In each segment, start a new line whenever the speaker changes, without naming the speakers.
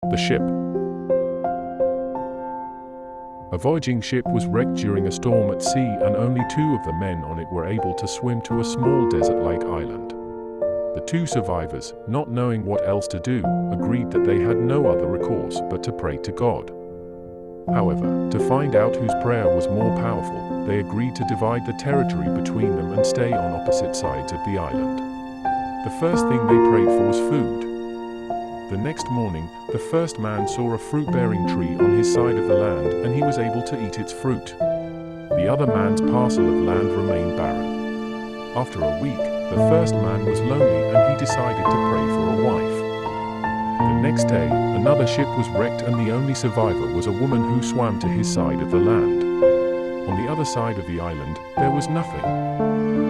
The ship. A voyaging ship was wrecked during a storm at sea, and only 2 of the men on it were able to swim to a small desert-like island. The 2 survivors, not knowing what else to do, agreed that they had no other recourse but to pray to God. However, to find out whose prayer was more powerful, they agreed to divide the territory between them and stay on opposite sides of the island. The first thing they prayed for was food. The next morning, the first man saw a fruit-bearing tree on his side of the land, and he was able to eat its fruit. The other man's parcel of land remained barren. After a week, the first man was lonely, and he decided to pray for a wife. The next day, another ship was wrecked, and the only survivor was a woman who swam to his side of the land. On the other side of the island, there was nothing.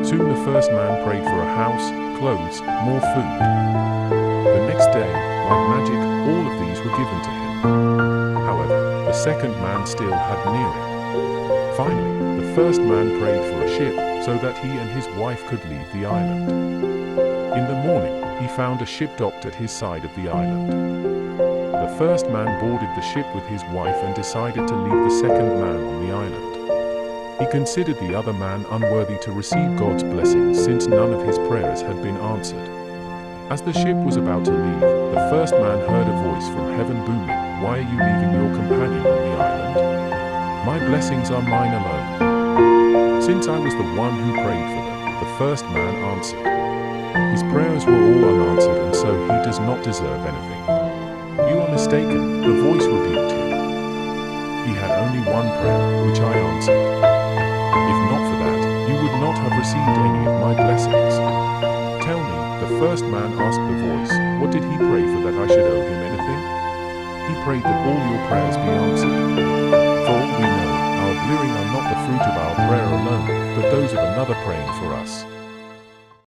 Soon the first man prayed for a house, clothes, more food. The next day, like magic, all of these were given to him. However, the second man still had nearing. Finally, the first man prayed for a ship so that he and his wife could leave the island. In the morning, he found a ship docked at his side of the island. The first man boarded the ship with his wife and decided to leave the second man on the island. He considered the other man unworthy to receive God's blessings since none of his prayers had been answered. As the ship was about to leave, the first man heard a voice from heaven booming, "Why are you leaving your companion on the island? My blessings are mine alone." Since I was the one who prayed for them, the first man answered. His prayers were all unanswered, and so he does not deserve anything. "You are mistaken," the voice rebuked him. "He had only one prayer, which I answered. If not for that, you would not have received any of my blessings." "Tell me," the first man asked the voice, "what did he pray for that I should owe him anything?" "He prayed that all your prayers be answered. For all we know, our blessings are not the fruit of our prayer alone, but those of another praying for us."